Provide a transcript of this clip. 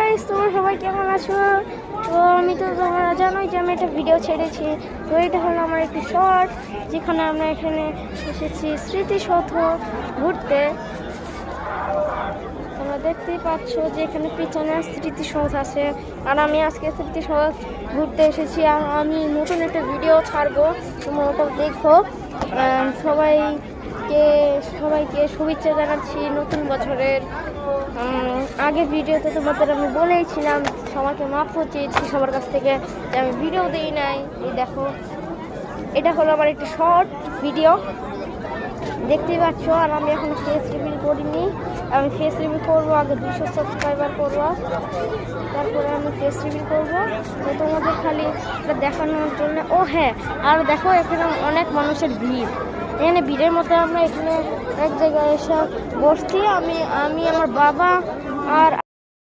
Guys, তোমরা সবাই কেমন আছো? তো আমি তো তোমরা জানোই যে আমি একটা ভিডিও ছেড়েছি। তো এটা হলো আমার একটি শর্ট, যেখানে আমরা এখানে এসেছি স্মৃতিসৌধ ঘুরতে। তোমরা দেখতেই পাচ্ছ যে এখানে পিছনে স্মৃতিসৌধ আছে, আর আমি আজকে স্মৃতিসৌধ ঘুরতে এসেছি। আর আমি নতুন একটা ভিডিও ছাড়বো, তোমরা ওটা দেখো। সবাইকে শুভেচ্ছা জানাচ্ছি নতুন বছরের। আগের ভিডিওতে তোমাদের আমি বলেইছিলাম, সবাইকে মাফও চেয়েছি সবার কাছ থেকে যে আমি ভিডিও দিই নাই। এই দেখো, এটা হলো আমার একটা শর্ট ভিডিও, দেখতেই পাচ্ছ। আর আমি এখন ফেস রিভিল করিনি, আমি ফেস রিভিল করবো, আগে 200 সাবস্ক্রাইবার করবো, তারপরে আমি ফেস রিভিল করবো। তো তোমাদের খালি এটা দেখানোর জন্য। ও হ্যাঁ, আর দেখো এখানে অনেক মানুষের ভিড়। এখানে ভিড়ের মধ্যে আমরা এখানে এক জায়গায় এসে বসছি, আমি আমার বাবা আর